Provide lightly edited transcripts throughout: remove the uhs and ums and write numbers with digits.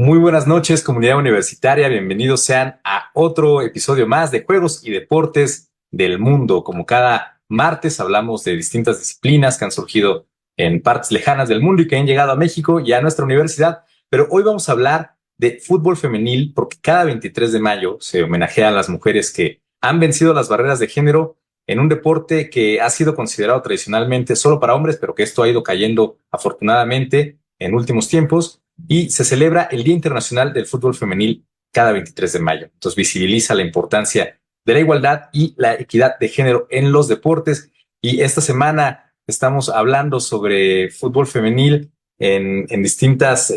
Muy buenas noches, comunidad universitaria. Bienvenidos sean a otro episodio más de Juegos y Deportes del Mundo. Como cada martes hablamos de distintas disciplinas que han surgido en partes lejanas del mundo y que han llegado a México y a nuestra universidad. Pero hoy vamos a hablar de fútbol femenil porque cada 23 de mayo se homenajea a las mujeres que han vencido las barreras de género en un deporte que ha sido considerado tradicionalmente solo para hombres, pero que esto ha ido cayendo afortunadamente en últimos tiempos. Y se celebra el Día Internacional del Fútbol Femenil cada 23 de mayo. Entonces visibiliza la importancia de la igualdad y la equidad de género en los deportes. Y esta semana estamos hablando sobre fútbol femenil en distintas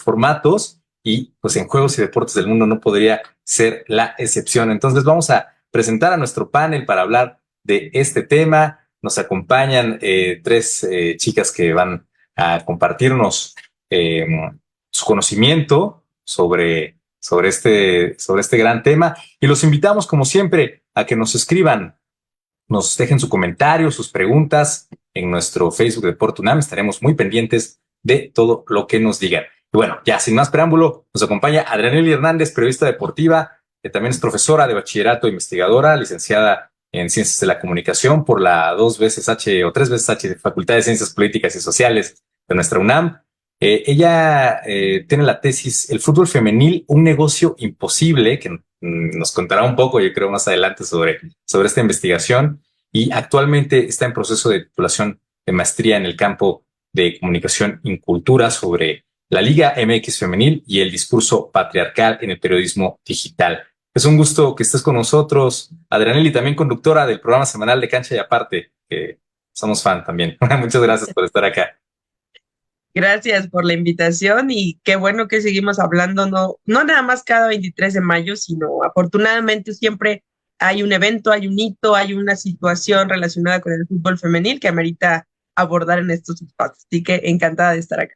formatos y pues en Juegos y Deportes del Mundo no podría ser la excepción. Entonces vamos a presentar a nuestro panel para hablar de este tema. Nos acompañan tres chicas que van a compartirnos eh, su conocimiento sobre este gran tema. Y los invitamos, como siempre, a que nos escriban, nos dejen su comentario, sus preguntas en nuestro Facebook de Deportunam. Estaremos muy pendientes de todo lo que nos digan. Y bueno, ya sin más preámbulo, nos acompaña Adrianely Hernández, periodista deportiva, que también es profesora de bachillerato e investigadora, licenciada en Ciencias de la Comunicación por la 2 veces H o 3 veces H de Facultad de Ciencias Políticas y Sociales de nuestra UNAM. Ella tiene la tesis El fútbol femenil, un negocio imposible, que nos contará un poco, yo creo, más adelante sobre esta investigación. Y actualmente está en proceso de titulación de maestría en el campo de comunicación y cultura sobre la Liga MX femenil y el discurso patriarcal en el periodismo digital. Es un gusto que estés con nosotros, Adrianely, también conductora del programa semanal de Cancha y Aparte, que somos fan también. Muchas gracias por estar acá. Gracias por la invitación y qué bueno que seguimos hablando, no nada más cada 23 de mayo, sino afortunadamente siempre hay un evento, hay un hito, hay una situación relacionada con el fútbol femenil que amerita abordar en estos espacios. Así que encantada de estar acá.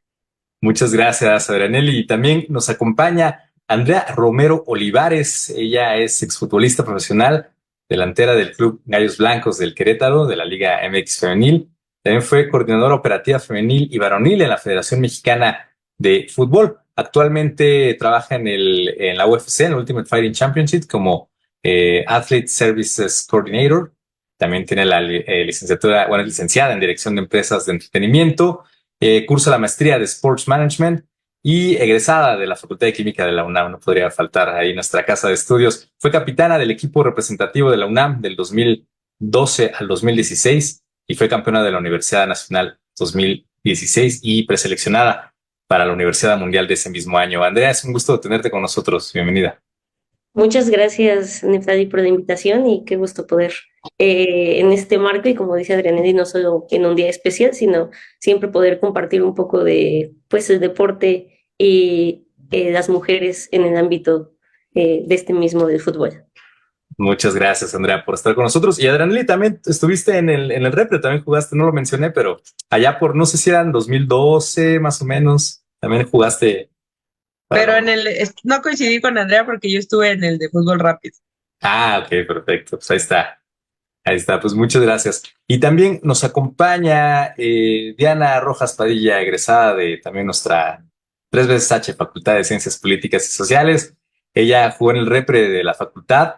Muchas gracias, Adrianely. Y también nos acompaña Andrea Romero Olivares. Ella es exfutbolista profesional, delantera del Club Gallos Blancos del Querétaro, de la Liga MX Femenil. También fue coordinadora operativa femenil y varonil en la Federación Mexicana de Fútbol. Actualmente trabaja en la UFC, en el Ultimate Fighting Championship, como Athlete Services Coordinator. También tiene la licenciatura, bueno, es licenciada en Dirección de Empresas de Entretenimiento. Cursa la maestría de Sports Management y egresada de la Facultad de Química de la UNAM. No podría faltar ahí nuestra casa de estudios. Fue capitana del equipo representativo de la UNAM del 2012 al 2016 y fue campeona de la Universidad Nacional 2016 y preseleccionada para la Universidad Mundial de ese mismo año. Andrea, es un gusto tenerte con nosotros. Bienvenida. Muchas gracias, Neftali, por la invitación y qué gusto poder en este marco y como dice Adriana, no solo en un día especial, sino siempre poder compartir un poco de pues el deporte y las mujeres en el ámbito de este mismo del fútbol. Muchas gracias, Andrea, por estar con nosotros. Y Adrianely, también estuviste en el Repre, también jugaste, no lo mencioné, pero allá por, no sé si eran 2012 más o menos, también jugaste Pero para... no coincidí con Andrea porque yo estuve en el de fútbol rápido. Ah, ok, perfecto. Pues ahí está. Ahí está, pues muchas gracias. Y también nos acompaña Diana Rojas Padilla, egresada de también nuestra 3 veces H Facultad de Ciencias Políticas y Sociales. Ella jugó en el Repre de la facultad.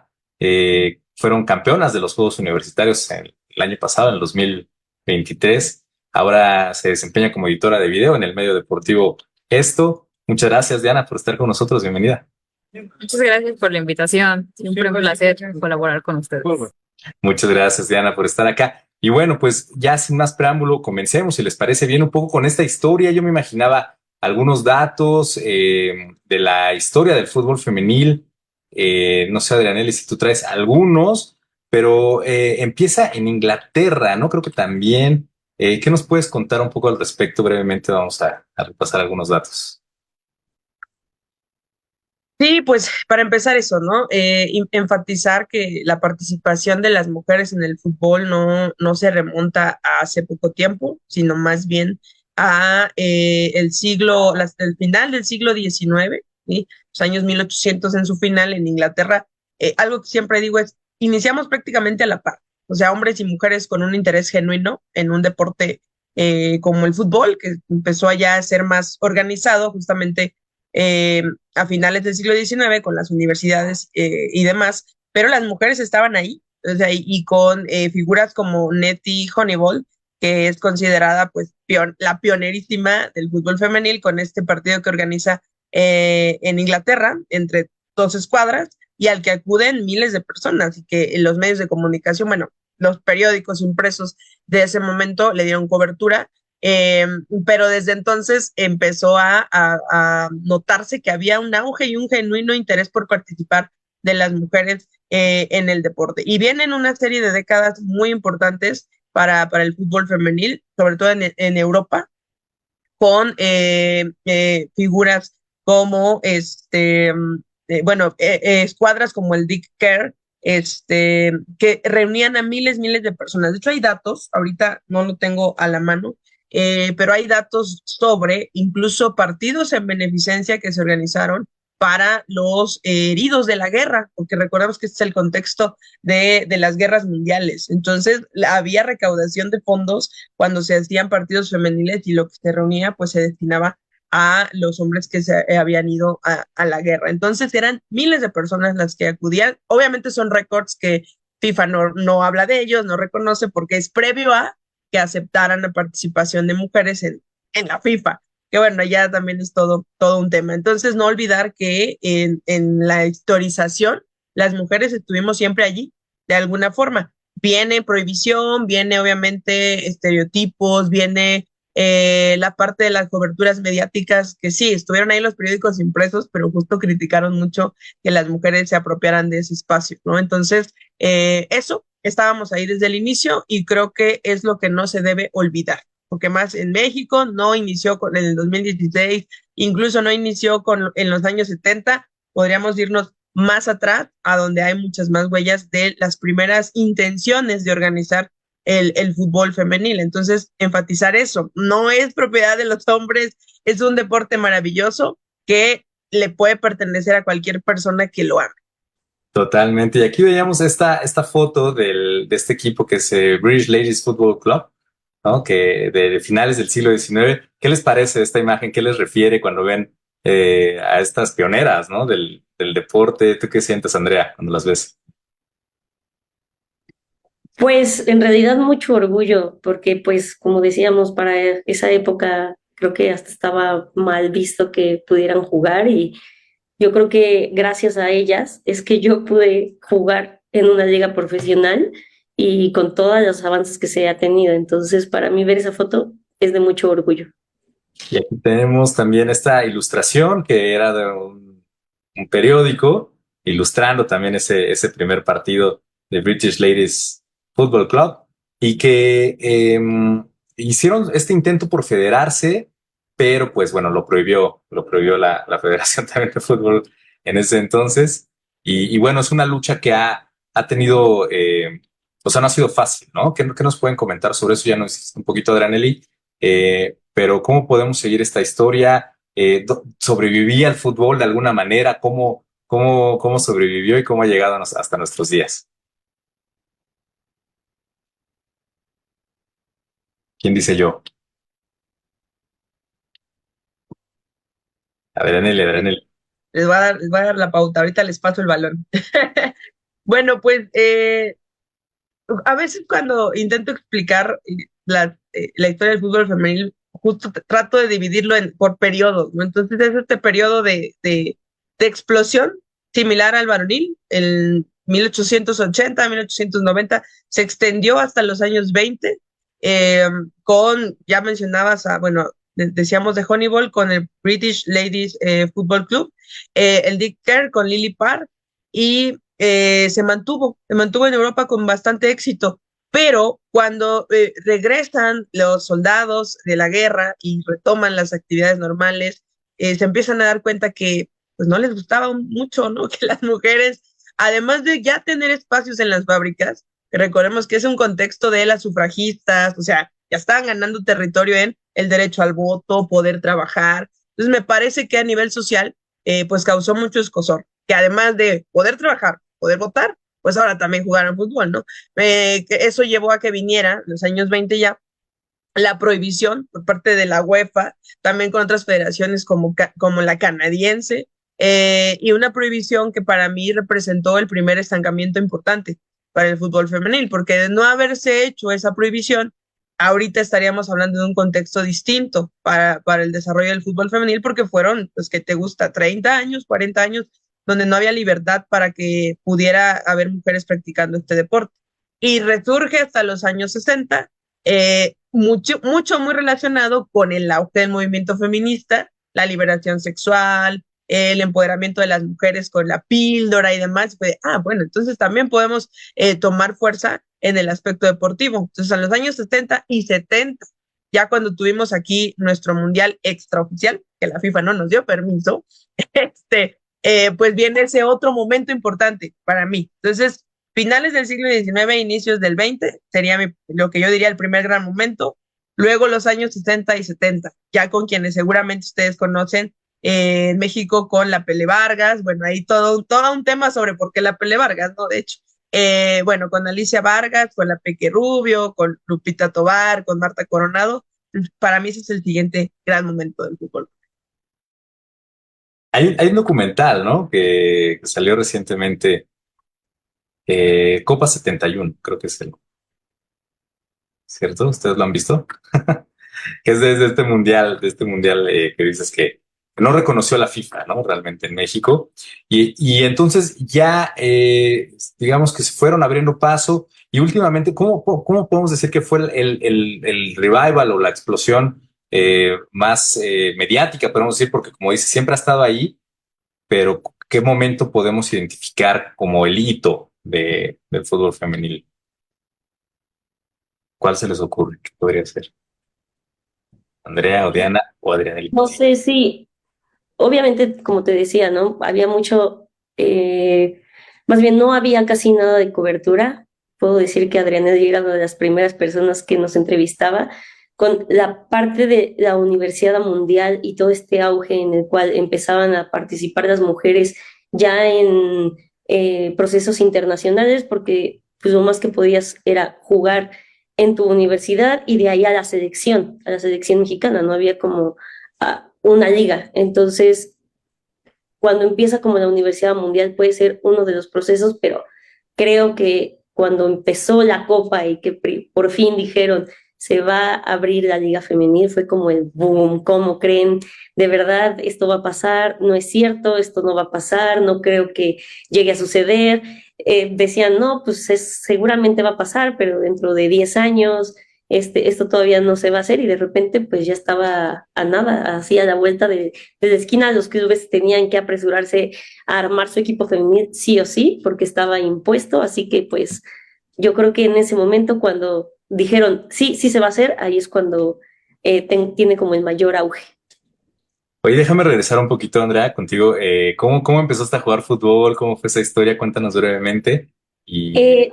Fueron campeonas de los Juegos Universitarios el año pasado, en el 2023. Ahora se desempeña como editora de video en el medio deportivo Esto. Muchas gracias, Diana, por estar con nosotros. Bienvenida. Muchas gracias por la invitación. Siempre un placer colaborar con ustedes. Muchas gracias, Diana, por estar acá. Y bueno, pues ya sin más preámbulo, comencemos, si les parece bien, un poco con esta historia. Yo me imaginaba algunos datos de la historia del fútbol femenil. No sé, Adrianely, si tú traes algunos, pero empieza en Inglaterra, ¿no? Creo que también. ¿Qué nos puedes contar un poco al respecto? Brevemente vamos a repasar algunos datos. Sí, pues para empezar eso, ¿no? Enfatizar que la participación de las mujeres en el fútbol no se remonta a hace poco tiempo, sino más bien a el final del siglo XIX, ¿sí? Los años 1800 en su final en Inglaterra. Algo que siempre digo es, iniciamos prácticamente a la par, o sea, hombres y mujeres con un interés genuino en un deporte como el fútbol, que empezó allá a ser más organizado justamente a finales del siglo XIX con las universidades y demás, pero las mujeres estaban ahí, o sea, y con figuras como Nettie Honeyball, que es considerada pues la pionerísima del fútbol femenil con este partido que organiza en Inglaterra entre dos escuadras y al que acuden miles de personas y que en los medios de comunicación, bueno, los periódicos impresos de ese momento le dieron cobertura, pero desde entonces empezó a notarse que había un auge y un genuino interés por participar de las mujeres en el deporte. Y vienen una serie de décadas muy importantes para el fútbol femenil, sobre todo en Europa, con figuras como escuadras como el Dick Care, que reunían a miles de personas. De hecho, hay datos, ahorita no lo tengo a la mano, pero hay datos sobre incluso partidos en beneficencia que se organizaron para los heridos de la guerra, porque recordemos que este es el contexto de las guerras mundiales. Entonces, había recaudación de fondos cuando se hacían partidos femeniles y lo que se reunía, pues se destinaba a los hombres que se habían ido a la guerra. Entonces, eran miles de personas las que acudían. Obviamente son récords que FIFA no habla de ellos, no reconoce porque es previo a que aceptaran la participación de mujeres en la FIFA, que bueno, ya también es todo un tema. Entonces, no olvidar que en la historización, las mujeres estuvimos siempre allí, de alguna forma. Viene prohibición, viene obviamente estereotipos, viene la parte de las coberturas mediáticas, que sí, estuvieron ahí los periódicos impresos, pero justo criticaron mucho que las mujeres se apropiaran de ese espacio, ¿no? Entonces, eso, estábamos ahí desde el inicio y creo que es lo que no se debe olvidar, porque más en México no inició en el 2016, incluso no inició en los años 70, podríamos irnos más atrás, a donde hay muchas más huellas de las primeras intenciones de organizar el fútbol femenil. Entonces, enfatizar eso, no es propiedad de los hombres, es un deporte maravilloso que le puede pertenecer a cualquier persona que lo ame. Totalmente. Y aquí veíamos esta foto de este equipo que es British Ladies Football Club, ¿no? Que de finales del siglo XIX. ¿Qué les parece esta imagen? ¿Qué les refiere cuando ven a estas pioneras, ¿no? del deporte? ¿Tú qué sientes, Andrea, cuando las ves? Pues en realidad mucho orgullo, porque pues como decíamos, para esa época creo que hasta estaba mal visto que pudieran jugar y yo creo que gracias a ellas es que yo pude jugar en una liga profesional y con todos los avances que se ha tenido. Entonces, para mí ver esa foto es de mucho orgullo. Y aquí tenemos también esta ilustración que era de un periódico ilustrando también ese primer partido de British Ladies Football Club y que hicieron este intento por federarse, pero pues bueno, lo prohibió la Federación también de Fútbol en ese entonces. Y bueno, es una lucha que ha tenido, o sea, no ha sido fácil, ¿no? ¿Qué nos pueden comentar sobre eso? Ya nos hiciste un poquito, Adrianelli, pero ¿cómo podemos seguir esta historia? ¿Sobrevivía el fútbol de alguna manera? ¿Cómo sobrevivió y cómo ha llegado hasta nuestros días? ¿Quién dice yo? Adrianelli. Les voy a dar la pauta, ahorita les paso el balón. Bueno, pues a veces cuando intento explicar la historia del fútbol femenil, justo trato de dividirlo por periodos, ¿no? Entonces es este periodo de explosión similar al varonil, el 1880, 1890, se extendió hasta los años 20, ya mencionabas, bueno, decíamos de Honeyball con el British Ladies Football Club, el Dick Care con Lily Parr, y se mantuvo en Europa con bastante éxito, pero cuando regresan los soldados de la guerra y retoman las actividades normales, se empiezan a dar cuenta que pues no les gustaba mucho, ¿no? Que las mujeres, además de ya tener espacios en las fábricas, recordemos que es un contexto de las sufragistas, o sea, ya estaban ganando territorio en el derecho al voto, poder trabajar. Entonces me parece que a nivel social, pues causó mucho escozor, que además de poder trabajar, poder votar, pues ahora también jugaran fútbol, ¿no? Que eso llevó a que viniera, en los años 20 ya, la prohibición por parte de la UEFA, también con otras federaciones como la canadiense, y una prohibición que para mí representó el primer estancamiento importante para el fútbol femenil, porque de no haberse hecho esa prohibición, ahorita estaríamos hablando de un contexto distinto para el desarrollo del fútbol femenil, porque fueron, pues, que te gusta, 30 años, 40 años, donde no había libertad para que pudiera haber mujeres practicando este deporte. Y resurge hasta los años 60, muy relacionado con el auge del movimiento feminista, la liberación sexual, el empoderamiento de las mujeres con la píldora y demás. Fue, bueno, entonces también podemos tomar fuerza en el aspecto deportivo. Entonces, en los años 70 y 70, ya cuando tuvimos aquí nuestro mundial extraoficial, que la FIFA no nos dio permiso, pues viene ese otro momento importante para mí. Entonces, finales del siglo XIX, inicios del XX, sería lo que yo diría el primer gran momento. Luego los años 60 y 70, ya con quienes seguramente ustedes conocen, en México con la Pele Vargas, bueno, ahí todo un tema sobre por qué la Pele Vargas, ¿no? De hecho, bueno, con Alicia Vargas, con la Peque Rubio, con Lupita Tobar, con Marta Coronado, para mí ese es el siguiente gran momento del fútbol. Hay un documental, ¿no? Que salió recientemente, Copa 71, creo que es el, ¿cierto? ¿Ustedes lo han visto? Que es de este mundial que dices que no reconoció la FIFA, ¿no? Realmente en México. Y entonces ya, digamos que se fueron abriendo paso y últimamente, ¿cómo podemos decir que fue el revival o la explosión más mediática, podemos decir? Porque como dice, siempre ha estado ahí, pero ¿qué momento podemos identificar como el hito del fútbol femenil? ¿Cuál se les ocurre? ¿Qué podría ser? ¿Andrea o Diana o Adriana? No sé si, obviamente, como te decía, ¿no? Había mucho, más bien no había casi nada de cobertura. Puedo decir que Adriana era una de las primeras personas que nos entrevistaba con la parte de la Universidad Mundial y todo este auge en el cual empezaban a participar las mujeres ya en procesos internacionales, porque pues lo más que podías era jugar en tu universidad y de ahí a la selección mexicana, no había como una liga. Entonces, cuando empieza como la Universidad Mundial puede ser uno de los procesos, pero creo que cuando empezó la Copa y que por fin dijeron se va a abrir la Liga Femenil, fue como el boom. ¿Cómo creen? ¿De verdad esto va a pasar? No es cierto, esto no va a pasar, no creo que llegue a suceder. Decían, no, pues seguramente va a pasar, pero dentro de 10 años esto todavía no se va a hacer, y de repente pues ya estaba a nada, así a la vuelta de la esquina. Los clubes tenían que apresurarse a armar su equipo femenil sí o sí, porque estaba impuesto, así que pues yo creo que en ese momento cuando dijeron sí, sí se va a hacer, ahí es cuando tiene como el mayor auge. Oye, déjame regresar un poquito, Andrea, contigo. ¿Cómo empezaste a jugar fútbol? ¿Cómo fue esa historia? Cuéntanos brevemente. Y Eh,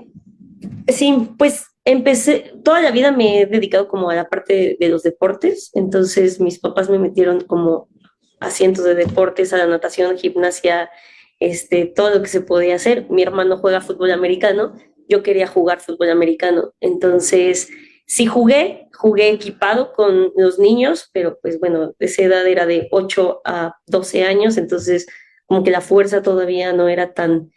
Sí, pues empecé, toda la vida me he dedicado como a la parte de los deportes, entonces mis papás me metieron como a cientos de deportes, a la natación, gimnasia, todo lo que se podía hacer. Mi hermano juega fútbol americano, yo quería jugar fútbol americano, entonces sí jugué equipado con los niños, pero pues bueno, esa edad era de 8 a 12 años, entonces como que la fuerza todavía no era tan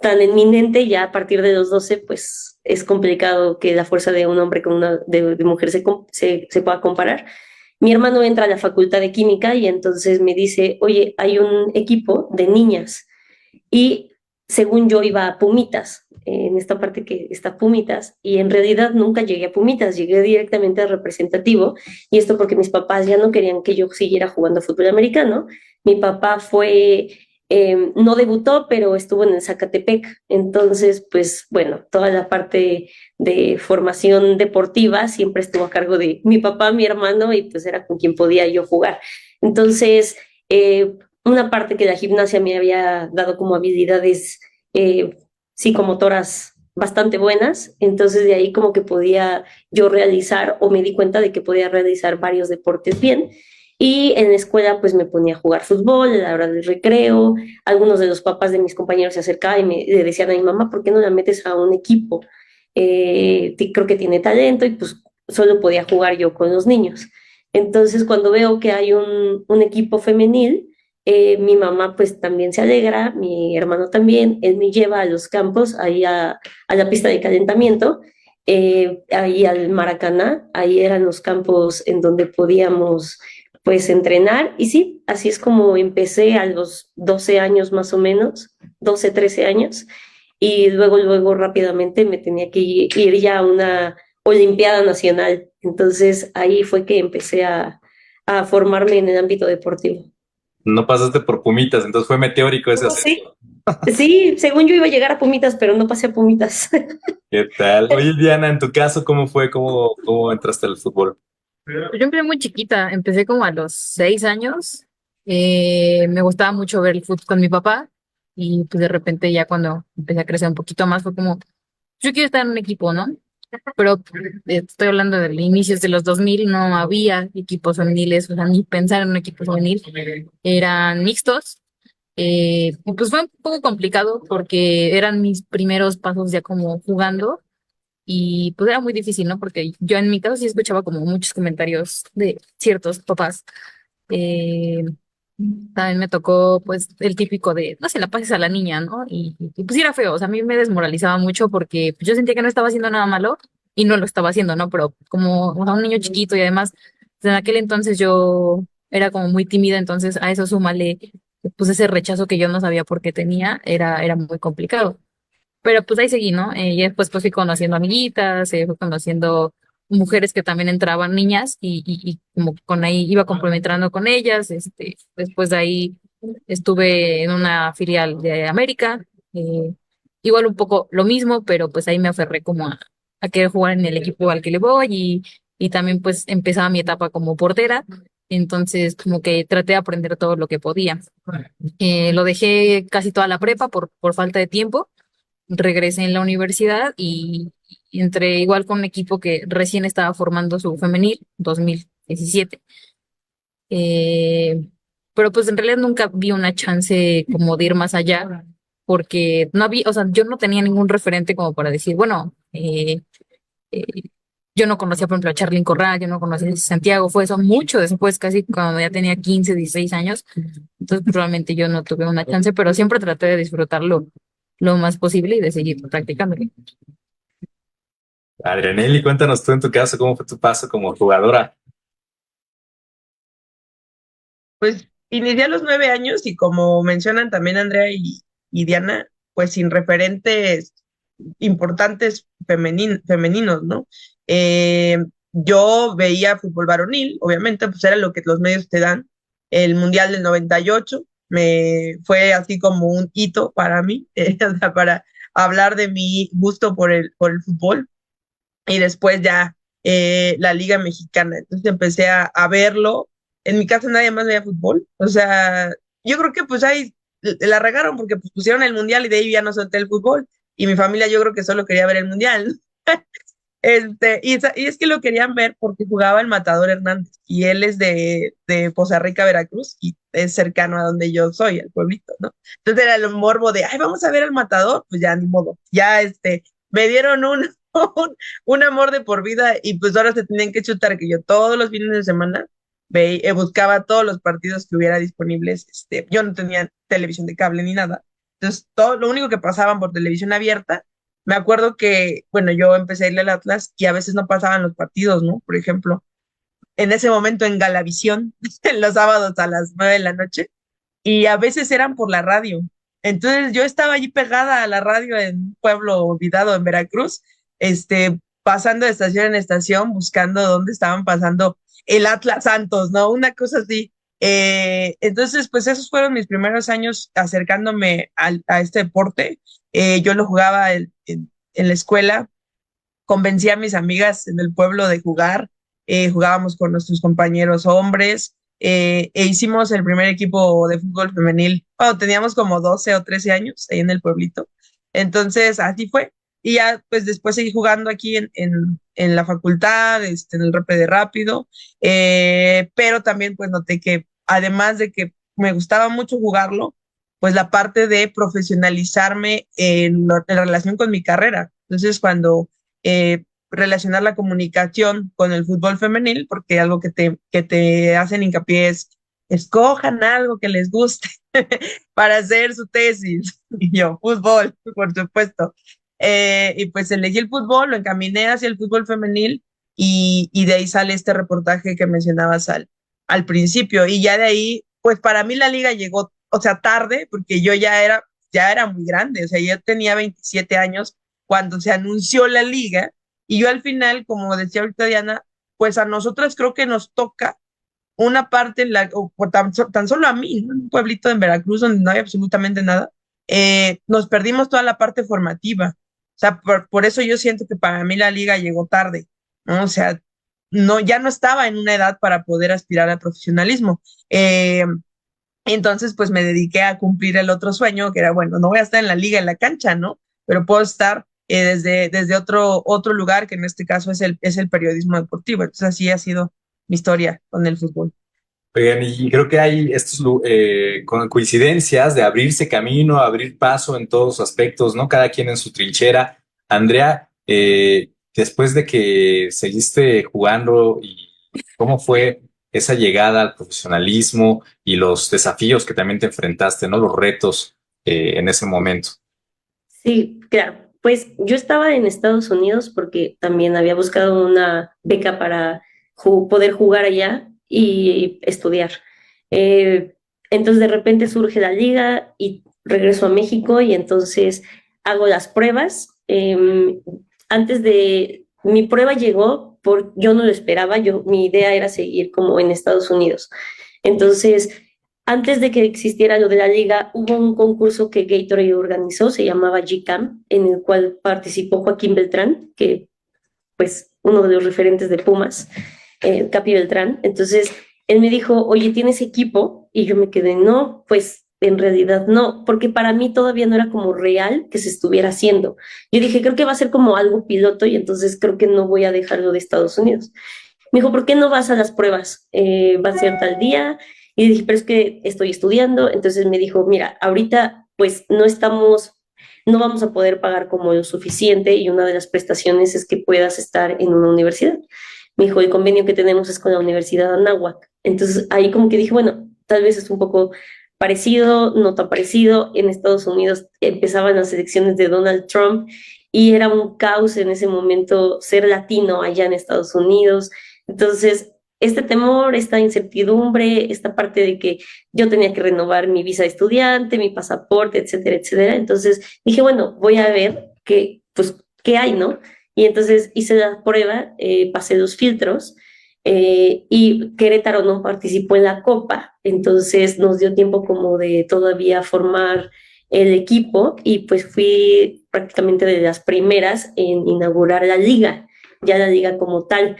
eminente. Ya a partir de los 12 pues es complicado que la fuerza de un hombre con una de mujer se pueda comparar. Mi hermano entra a la facultad de química y entonces me dice, oye, hay un equipo de niñas, y según yo iba a Pumitas, en esta parte que está Pumitas, y en realidad nunca llegué a Pumitas, llegué directamente al representativo, y esto porque mis papás ya no querían que yo siguiera jugando fútbol americano. Mi papá no debutó, pero estuvo en el Zacatepec, entonces pues bueno, toda la parte de formación deportiva siempre estuvo a cargo de mi papá, mi hermano, y pues era con quien podía yo jugar. Entonces, una parte que la gimnasia me había dado como habilidades psicomotoras bastante buenas, entonces de ahí como que podía yo realizar, o me di cuenta de que podía realizar varios deportes bien. Y en la escuela pues me ponía a jugar fútbol a la hora del recreo. Algunos de los papás de mis compañeros se acercaban y le decían a mi mamá, ¿por qué no la metes a un equipo? Creo que tiene talento. Y pues solo podía jugar yo con los niños. Entonces, cuando veo que hay un equipo femenil, mi mamá pues también se alegra, mi hermano también, él me lleva a los campos, ahí a la pista de calentamiento, ahí al Maracaná, ahí eran los campos en donde podíamos pues entrenar, y sí, así es como empecé a los 12 años más o menos, 12 13 años, y luego rápidamente me tenía que ir ya a una Olimpiada Nacional. Entonces ahí fue que empecé a formarme en el ámbito deportivo. No pasaste por Pumitas, entonces fue meteórico ese Sí, ascenso. sí, según yo iba a llegar a Pumitas, pero no pasé a Pumitas. ¿Qué tal? Oye, Diana, en tu caso, ¿cómo fue? ¿Cómo entraste al fútbol? Yo empecé muy chiquita, empecé como a los 6 años. Me gustaba mucho ver el fútbol con mi papá y pues de repente ya cuando empecé a crecer un poquito más fue como, yo quiero estar en un equipo, ¿no? Pero estoy hablando de inicios de los 2000, no había equipos femeniles, o sea, ni pensar en un equipo femenil, eran mixtos. Y pues fue un poco complicado porque eran mis primeros pasos ya como jugando y pues era muy difícil, ¿no? Porque yo en mi caso sí escuchaba como muchos comentarios de ciertos papás. Eh, También me tocó pues el típico de, no se la pases a la niña, ¿no? Y, pues sí era feo, o sea, a mí me desmoralizaba mucho porque pues, yo sentía que no estaba haciendo nada malo y no lo estaba haciendo, ¿no? Pero como o sea, un niño chiquito y además pues, en aquel entonces yo era como muy tímida, entonces a eso súmale pues ese rechazo que yo no sabía por qué tenía, era muy complicado. Pero pues ahí seguí, ¿no? Y después pues fui conociendo amiguitas, fui conociendo mujeres que también entraban, niñas, y como con ahí iba comprometrando con ellas. Después de ahí estuve en una filial de América, eh, igual un poco lo mismo, pero pues ahí me aferré como a querer jugar en el equipo al que le voy y también pues empezaba mi etapa como portera. Entonces, como que traté de aprender todo lo que podía. Lo dejé casi toda la prepa por falta de tiempo, regresé en la universidad y entré igual con un equipo que recién estaba formando su femenil, 2017. Eh, pero pues en realidad nunca vi una chance como de ir más allá, porque no había, o sea, yo no tenía ningún referente como para decir, bueno, eh, yo no conocía, por ejemplo, a Charlyn Corral, yo no conocía a Santiago, fue eso mucho después, casi cuando ya tenía 15 16 años. Entonces, pues, realmente yo no tuve una chance, pero siempre traté de disfrutarlo lo más posible y de seguir practicando. Adrianelli, cuéntanos tú en tu caso, ¿cómo fue tu paso como jugadora? Pues inicié a los 9 años y como mencionan también Andrea y Diana, pues sin referentes importantes femeninos, ¿no? Eh, yo veía fútbol varonil, obviamente, pues era lo que los medios te dan. El Mundial del 98 me fue así como un hito para mí, o sea, para hablar de mi gusto por el fútbol y después ya la Liga Mexicana. Entonces empecé a verlo. En mi casa nadie más veía fútbol. O sea, yo creo que pues ahí la regaron porque pues, pusieron el mundial y de ahí ya no solté el fútbol. Y mi familia yo creo que solo quería ver el mundial. Y es que lo querían ver porque jugaba el Matador Hernández y él es de Poza Rica, Veracruz, y es cercano a donde yo soy, al pueblito, ¿no? Entonces era el morbo de, ay, vamos a ver al Matador, pues ya ni modo, ya me dieron un amor de por vida y pues ahora se tenían que chutar que yo todos los fines de semana buscaba todos los partidos que hubiera disponibles. Yo no tenía televisión de cable ni nada, entonces todo lo único que pasaban por televisión abierta. Me acuerdo que, bueno, yo empecé a irle al Atlas y a veces no pasaban los partidos, ¿no? Por ejemplo, en ese momento en Galavisión, los sábados a las 9 de la noche, y a veces eran por la radio. Entonces yo estaba allí pegada a la radio en un pueblo olvidado en Veracruz, pasando de estación en estación, buscando dónde estaban pasando el Atlas Santos, ¿no? Una cosa así. Entonces, pues esos fueron mis primeros años acercándome a este deporte. Yo lo jugaba en la escuela, convencí a mis amigas en el pueblo de jugar, jugábamos con nuestros compañeros hombres, e hicimos el primer equipo de fútbol femenil cuando teníamos como 12 o 13 años ahí en el pueblito. Entonces, así fue. Y ya, pues después seguí jugando aquí en la facultad, en el Repre de Rápido, pero también pues noté que además de que me gustaba mucho jugarlo, pues la parte de profesionalizarme en relación con mi carrera. Entonces, cuando relacionar la comunicación con el fútbol femenil, porque algo que te hacen hincapié es, escojan algo que les guste para hacer su tesis. Y yo, fútbol, por supuesto. Y pues elegí el fútbol, lo encaminé hacia el fútbol femenil y de ahí sale este reportaje que mencionabas al principio. Y ya de ahí, pues para mí la liga llegó, o sea, tarde, porque yo ya era muy grande, o sea, yo tenía 27 años cuando se anunció la liga y yo al final, como decía ahorita Diana, pues a nosotras creo que nos toca una parte, o tan solo a mí, ¿no? En un pueblito en Veracruz donde no hay absolutamente nada, nos perdimos toda la parte formativa. O sea, por eso yo siento que para mí la liga llegó tarde, ¿no? O sea, no, ya no estaba en una edad para poder aspirar al profesionalismo. Entonces, pues me dediqué a cumplir el otro sueño, que era, bueno, no voy a estar en la liga, en la cancha, ¿no? Pero puedo estar desde otro lugar, que en este caso es el periodismo deportivo. Entonces, así ha sido mi historia con el fútbol. Oigan, y creo que hay estos con coincidencias de abrirse camino, abrir paso en todos los aspectos, ¿no? Cada quien en su trinchera. Andrea, después de que seguiste jugando, ¿y cómo fue esa llegada al profesionalismo y los desafíos que también te enfrentaste, ¿no? Los retos en ese momento. Sí, claro. Pues yo estaba en Estados Unidos porque también había buscado una beca para poder jugar allá y estudiar. Eh, entonces de repente surge la liga y regreso a México y entonces hago las pruebas. Antes de mi prueba llegó, yo no lo esperaba, mi idea era seguir como en Estados Unidos. Entonces antes de que existiera lo de la liga, hubo un concurso que Gatorade organizó, se llamaba GCAM, en el cual participó Joaquín Beltrán, que pues uno de los referentes de Pumas, Capi Beltrán. Entonces él me dijo, oye, ¿tienes equipo? Y yo me quedé, no, pues en realidad no, porque para mí todavía no era como real que se estuviera haciendo. Yo dije, creo que va a ser como algo piloto y entonces creo que no voy a dejarlo de Estados Unidos. Me dijo, ¿por qué no vas a las pruebas? Va a ser tal día. Y dije, pero es que estoy estudiando. Entonces me dijo, mira, ahorita pues no vamos a poder pagar como lo suficiente y una de las prestaciones es que puedas estar en una universidad. Me dijo, el convenio que tenemos es con la Universidad de Anáhuac. Entonces ahí como que dije, bueno, tal vez es un poco parecido, no tan parecido. En Estados Unidos empezaban las elecciones de Donald Trump y era un caos en ese momento ser latino allá en Estados Unidos. Entonces, este temor, esta incertidumbre, esta parte de que yo tenía que renovar mi visa de estudiante, mi pasaporte, etcétera, etcétera. Entonces dije, bueno, voy a ver qué hay, ¿no? Y entonces hice la prueba, pasé los filtros y Querétaro no participó en la Copa, entonces nos dio tiempo como de todavía formar el equipo y pues fui prácticamente de las primeras en inaugurar la liga, ya la liga como tal.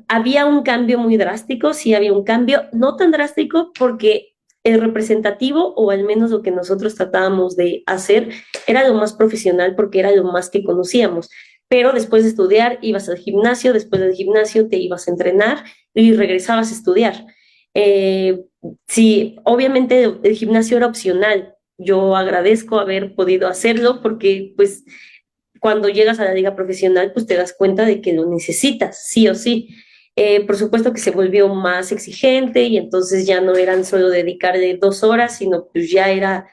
Había un cambio muy drástico, sí había un cambio, no tan drástico porque el representativo, o al menos lo que nosotros tratábamos de hacer, era lo más profesional porque era lo más que conocíamos. Pero después de estudiar ibas al gimnasio, después del gimnasio te ibas a entrenar y regresabas a estudiar. Sí, obviamente el gimnasio era opcional. Yo agradezco haber podido hacerlo porque pues cuando llegas a la liga profesional, pues te das cuenta de que lo necesitas, sí o sí. Por supuesto que se volvió más exigente y entonces ya no eran solo dedicarle 2 horas, sino pues ya era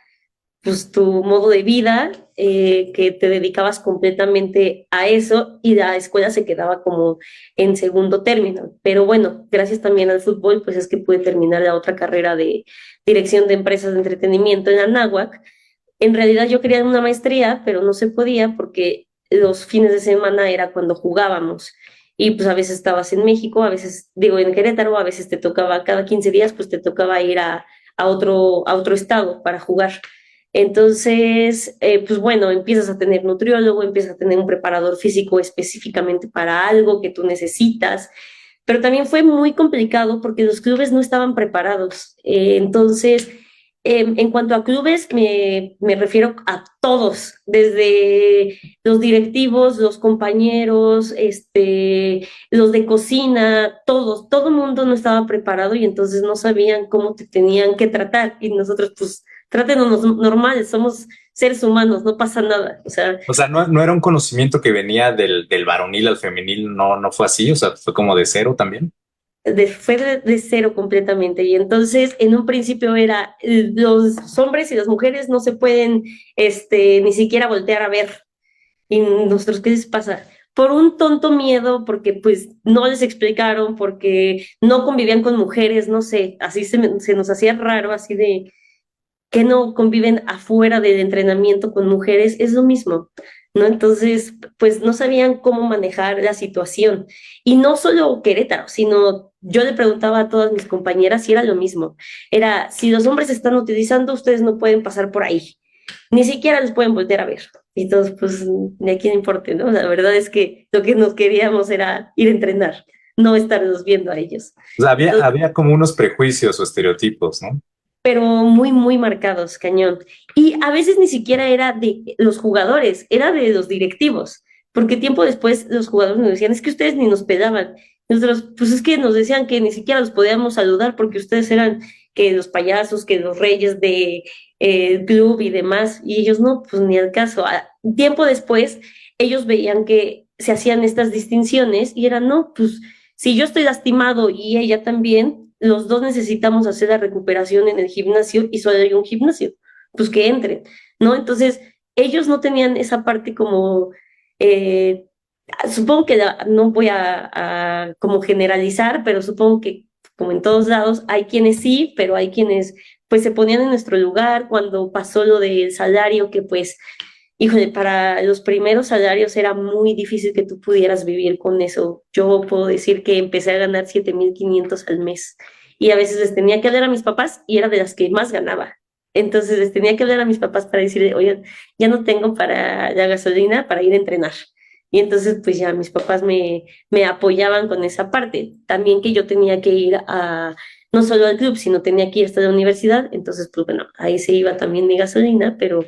pues tu modo de vida, que te dedicabas completamente a eso y la escuela se quedaba como en segundo término. Pero bueno, gracias también al fútbol, pues es que pude terminar la otra carrera de dirección de empresas de entretenimiento en Anáhuac. En realidad yo quería una maestría, pero no se podía porque los fines de semana era cuando jugábamos. Y pues a veces estabas en México, a veces, digo, en Querétaro, a veces te tocaba, cada 15 días, pues te tocaba ir a otro estado para jugar. Entonces, pues bueno, empiezas a tener nutriólogo, empiezas a tener un preparador físico específicamente para algo que tú necesitas, pero también fue muy complicado porque los clubes no estaban preparados. Entonces, en cuanto a clubes, me refiero a todos, desde los directivos, los compañeros, los de cocina, todos, todo el mundo no estaba preparado y entonces no sabían cómo te tenían que tratar. Y nosotros, pues, trátenos normal, seres humanos, no pasa nada. O sea, no era un conocimiento que venía del varonil al femenil, no fue así, o sea, fue como de cero también. Fue de cero completamente. Y entonces, en un principio era, los hombres y las mujeres no se pueden ni siquiera voltear a ver. Y nosotros, ¿qué les pasa? Por un tonto miedo, porque pues no les explicaron, porque no convivían con mujeres, no sé, así se nos hacía raro, así de que no conviven afuera del entrenamiento con mujeres, es lo mismo, ¿no? Entonces, pues no sabían cómo manejar la situación. Y no solo Querétaro, sino yo le preguntaba a todas mis compañeras si era lo mismo. Era, si los hombres están utilizando, ustedes no pueden pasar por ahí. Ni siquiera les pueden volver a ver. Y todos, pues, ni a quién importa, ¿no? La verdad es que lo que nos queríamos era ir a entrenar, no estarlos viendo a ellos. O sea, Entonces, había como unos prejuicios o estereotipos, ¿no? pero muy, muy marcados, cañón. Y a veces ni siquiera era de los jugadores, era de los directivos, porque tiempo después los jugadores nos decían, es que ustedes ni nos pedaban. Nosotros, pues es que nos decían que ni siquiera los podíamos saludar porque ustedes eran que los payasos, que los reyes de club y demás, y ellos no, pues ni al caso. Tiempo después, ellos veían que se hacían estas distinciones y eran, no, pues si yo estoy lastimado y ella también, los dos necesitamos hacer la recuperación en el gimnasio y solo hay un gimnasio, pues que entren, ¿no? Entonces, ellos no tenían esa parte como, eh, supongo que no voy a como generalizar, pero supongo que como en todos lados hay quienes sí, pero hay quienes pues se ponían en nuestro lugar cuando pasó lo del salario que pues híjole, para los primeros salarios era muy difícil que tú pudieras vivir con eso. Yo puedo decir que empecé a ganar 7,500 al mes y a veces les tenía que hablar a mis papás y era de las que más ganaba. Entonces les tenía que hablar a mis papás para decirle, oigan, ya no tengo para la gasolina para ir a entrenar. Y entonces pues ya mis papás me apoyaban con esa parte. También que yo tenía que ir no solo al club, sino tenía que ir hasta la universidad. Entonces pues bueno, ahí se iba también mi gasolina, pero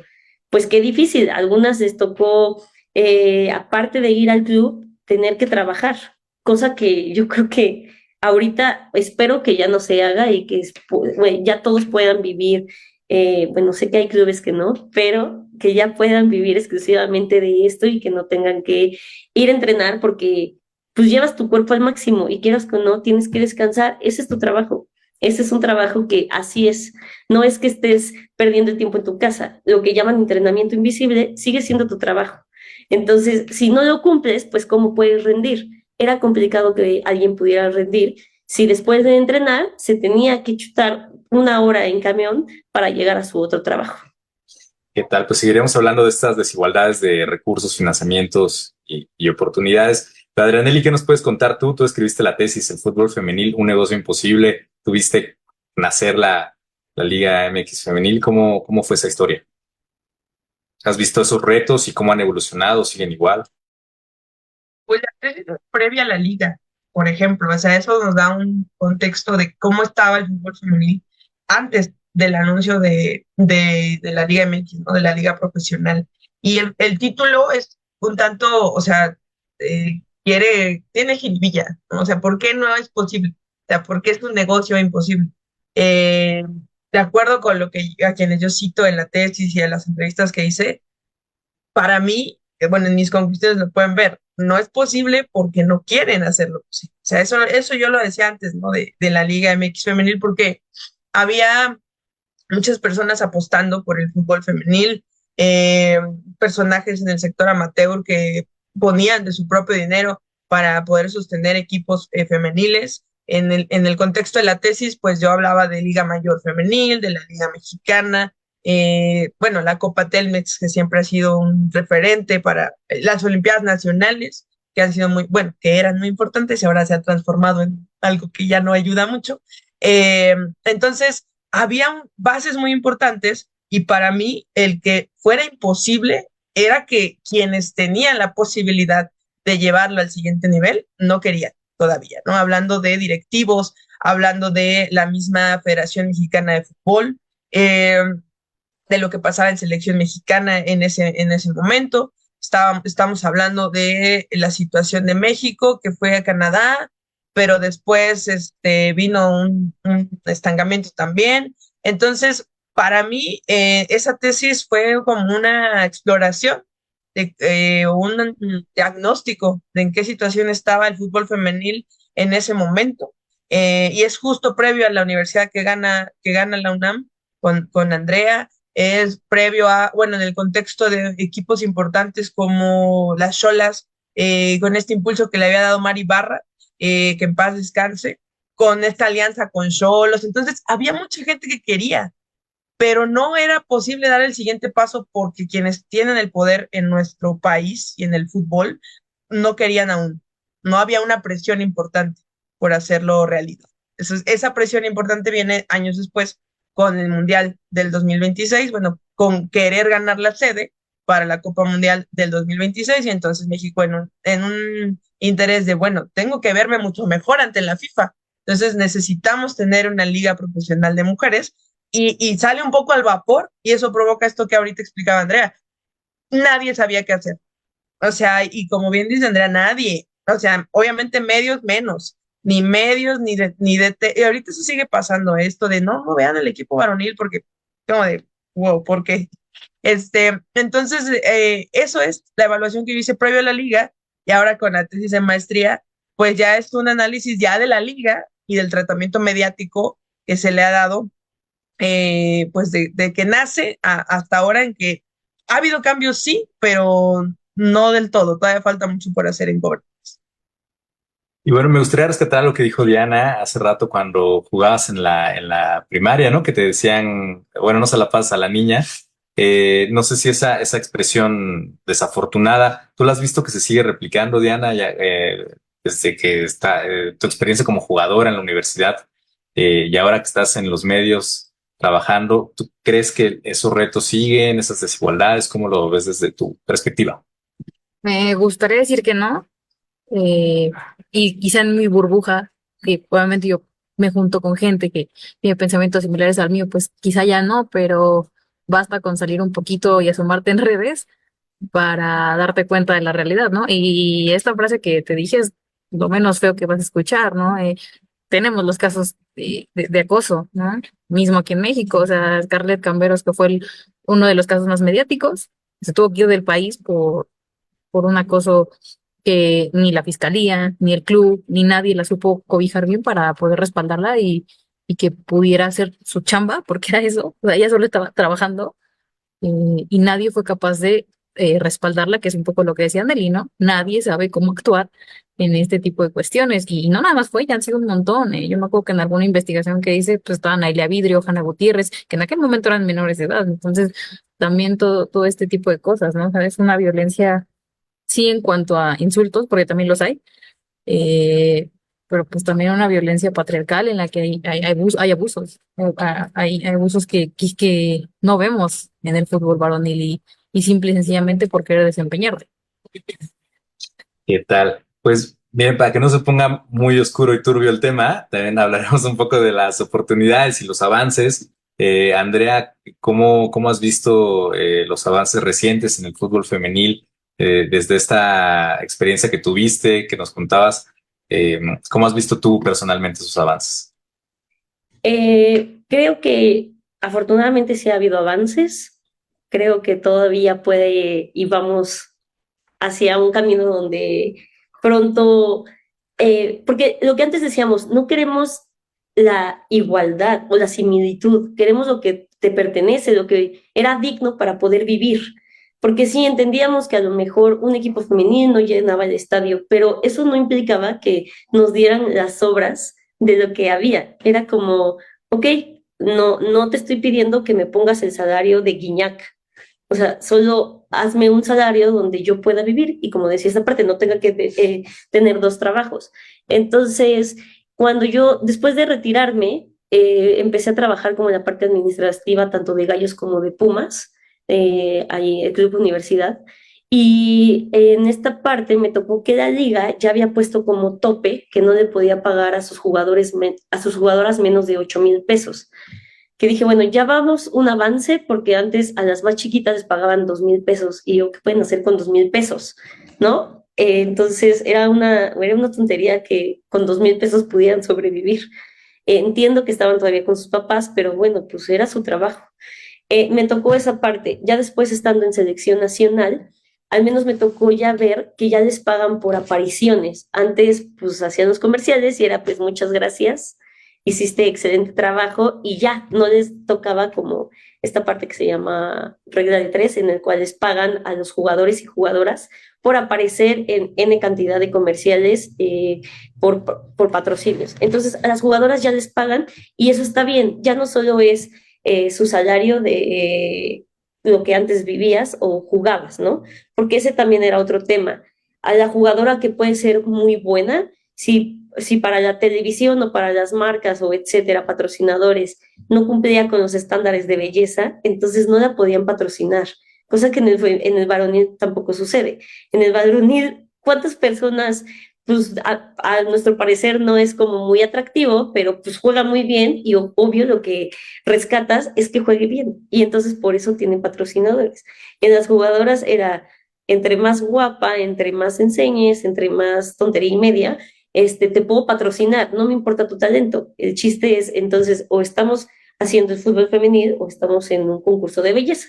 pues qué difícil. A algunas les tocó, aparte de ir al club, tener que trabajar, cosa que yo creo que ahorita espero que ya no se haga y que bueno, ya todos puedan vivir, bueno, sé que hay clubes que no, pero que ya puedan vivir exclusivamente de esto y que no tengan que ir a entrenar porque pues llevas tu cuerpo al máximo y quieras que no, tienes que descansar, ese es tu trabajo. Ese es un trabajo que así es, no es que estés perdiendo el tiempo en tu casa. Lo que llaman entrenamiento invisible sigue siendo tu trabajo. Entonces, si no lo cumples, pues ¿cómo puedes rendir? Era complicado que alguien pudiera rendir si después de entrenar se tenía que chutar 1 hora en camión para llegar a su otro trabajo. ¿Qué tal? Pues seguiremos hablando de estas desigualdades de recursos, financiamientos y oportunidades. Pero Adrianelli, ¿qué nos puedes contar tú? Tú escribiste la tesis, el fútbol femenil, un negocio imposible. Tuviste nacer la Liga MX femenil. ¿Cómo fue esa historia? ¿Has visto esos retos y cómo han evolucionado? ¿Siguen igual? Pues la tesis previa a la liga, por ejemplo, o sea, eso nos da un contexto de cómo estaba el fútbol femenil antes del anuncio de la Liga MX, ¿no? De la liga profesional. Y el título es un tanto, o sea, tiene jiribilla, ¿no? O sea, ¿por qué no es posible? O sea, ¿por qué es un negocio imposible? Eh, de acuerdo con lo que a quienes yo cito en la tesis y en las entrevistas que hice, para mí, bueno, en mis conclusiones lo pueden ver, no es posible porque no quieren hacerlo posible. O sea, eso yo lo decía antes, ¿no? De la Liga MX femenil, porque había muchas personas apostando por el fútbol femenil, eh, personajes en el sector amateur que ponían de su propio dinero para poder sostener equipos femeniles. En el contexto de la tesis, pues yo hablaba de Liga Mayor Femenil, de la Liga Mexicana, bueno, la Copa Telmex, que siempre ha sido un referente para las Olimpiadas Nacionales, que han sido muy, bueno, que eran muy importantes y ahora se ha transformado en algo que ya no ayuda mucho. Entonces, había bases muy importantes y para mí el que fuera imposible era que quienes tenían la posibilidad de llevarlo al siguiente nivel no querían todavía, ¿no? Hablando de directivos, hablando de la misma Federación Mexicana de Fútbol, eh, de lo que pasaba en selección mexicana en ese momento. Estamos hablando de la situación de México, que fue a Canadá, pero después vino un estancamiento también. Entonces, para mí, esa tesis fue como una exploración, un diagnóstico de en qué situación estaba el fútbol femenil en ese momento. Y es justo previo a la universidad que gana la UNAM con Andrea, es previo a, bueno, en el contexto de equipos importantes como las Cholas, con este impulso que le había dado Mari Barra, que en paz descanse, con esta alianza con Cholos. Entonces, había mucha gente que quería, pero no era posible dar el siguiente paso porque quienes tienen el poder en nuestro país y en el fútbol no querían aún. No había una presión importante por hacerlo realidad. Esa presión importante viene años después con el Mundial del 2026, bueno, con querer ganar la sede para la Copa Mundial del 2026 y entonces México en un interés de, bueno, tengo que verme mucho mejor ante la FIFA. Entonces necesitamos tener una liga profesional de mujeres y sale un poco al vapor y eso provoca esto que ahorita explicaba Andrea. Nadie sabía qué hacer. O sea, y como bien dice Andrea, nadie. O sea, obviamente medios menos, ni medios, y ahorita eso sigue pasando, esto de no vean el equipo varonil porque, como de, wow, ¿por qué? Entonces, eso es la evaluación que yo hice previo a la liga y ahora con la tesis de maestría, pues ya es un análisis ya de la liga y del tratamiento mediático que se le ha dado pues de que nace hasta ahora en que ha habido cambios, sí, pero no del todo. Todavía falta mucho por hacer en Gober. Y bueno, me gustaría rescatar lo que dijo Diana hace rato cuando jugabas en la primaria, ¿no? Que te decían, bueno, no se la pasa a la niña. No sé si esa expresión desafortunada, ¿tú la has visto que se sigue replicando, Diana, ya, desde que está tu experiencia como jugadora en la universidad y ahora que estás en los medios trabajando, ¿tú crees que esos retos siguen, esas desigualdades? ¿Cómo lo ves desde tu perspectiva? Me gustaría decir que no, eh, y quizá en mi burbuja, que obviamente yo me junto con gente que tiene pensamientos similares al mío, pues quizá ya no, pero basta con salir un poquito y asomarte en redes para darte cuenta de la realidad, ¿no? Y esta frase que te dije es lo menos feo que vas a escuchar, ¿no? Tenemos los casos de acoso, ¿no? Mismo aquí en México, o sea, Scarlett Camberos, que fue uno de los casos más mediáticos, se tuvo que ir del país por un acoso que ni la fiscalía, ni el club, ni nadie la supo cobijar bien para poder respaldarla y que pudiera hacer su chamba, porque era eso, o sea, ella solo estaba trabajando y nadie fue capaz de respaldarla, que es un poco lo que decía Nelly, ¿no? Nadie sabe cómo actuar en este tipo de cuestiones. Y no nada más fue, ya han sido un montón. Yo me acuerdo que en alguna investigación que hice, pues estaban Ailia Vidrio, Hanna Gutiérrez, que en aquel momento eran menores de edad. Entonces, también todo este tipo de cosas, ¿no? O sea, es una violencia, sí, en cuanto a insultos, porque también los hay, eh, pero pues también una violencia patriarcal en la que hay abusos, hay abusos que no vemos en el fútbol varonil y simple y sencillamente por querer desempeñarte. ¿Qué tal? Pues bien, para que no se ponga muy oscuro y turbio el tema, también hablaremos un poco de las oportunidades y los avances. Andrea, ¿cómo has visto los avances recientes en el fútbol femenil desde esta experiencia que tuviste, que nos contabas? ¿Cómo has visto tú personalmente esos avances? Creo que afortunadamente sí ha habido avances. Creo que todavía puede y vamos hacia un camino donde pronto, porque lo que antes decíamos, no queremos la igualdad o la similitud, queremos lo que te pertenece, lo que era digno para poder vivir. Porque sí, entendíamos que a lo mejor un equipo femenino no llenaba el estadio, pero eso no implicaba que nos dieran las obras de lo que había. Era como, ok, no te estoy pidiendo que me pongas el salario de Guiñac, o sea, solo hazme un salario donde yo pueda vivir y como decía esta parte, no tenga que tener dos trabajos. Entonces, cuando yo, después de retirarme, empecé a trabajar como en la parte administrativa, tanto de Gallos como de Pumas, ahí el Club Universidad. Y en esta parte me tocó que la liga ya había puesto como tope que no le podía pagar a sus jugadores, a sus jugadoras menos de 8,000 pesos, que dije, bueno, ya vamos un avance, porque antes a las más chiquitas les pagaban 2,000 pesos, y yo, ¿qué pueden hacer con 2,000 pesos? ¿No? Entonces era una tontería que con 2,000 pesos pudieran sobrevivir. Entiendo que estaban todavía con sus papás, pero bueno, pues era su trabajo. Me tocó esa parte. Ya después, estando en selección nacional, al menos me tocó ya ver que ya les pagan por apariciones. Antes, pues hacían los comerciales y era pues muchas gracias, hiciste excelente trabajo y ya, no les tocaba como esta parte que se llama regla de tres, en el cual les pagan a los jugadores y jugadoras por aparecer en N cantidad de comerciales por patrocinios. Entonces, a las jugadoras ya les pagan y eso está bien, ya no solo es su salario de lo que antes vivías o jugabas, ¿no? Porque ese también era otro tema. A la jugadora que puede ser muy buena, si para la televisión o para las marcas o etcétera, patrocinadores, no cumplía con los estándares de belleza, entonces no la podían patrocinar, cosa que en el varonil tampoco sucede. En el varonil, ¿cuántas personas pues a nuestro parecer no es como muy atractivo, pero pues juega muy bien y obvio lo que rescatas es que juegue bien y entonces por eso tienen patrocinadores? En las jugadoras era entre más guapa, entre más enseñes, entre más tontería y media, te puedo patrocinar, no me importa tu talento. El chiste es entonces o estamos haciendo el fútbol femenil o estamos en un concurso de belleza.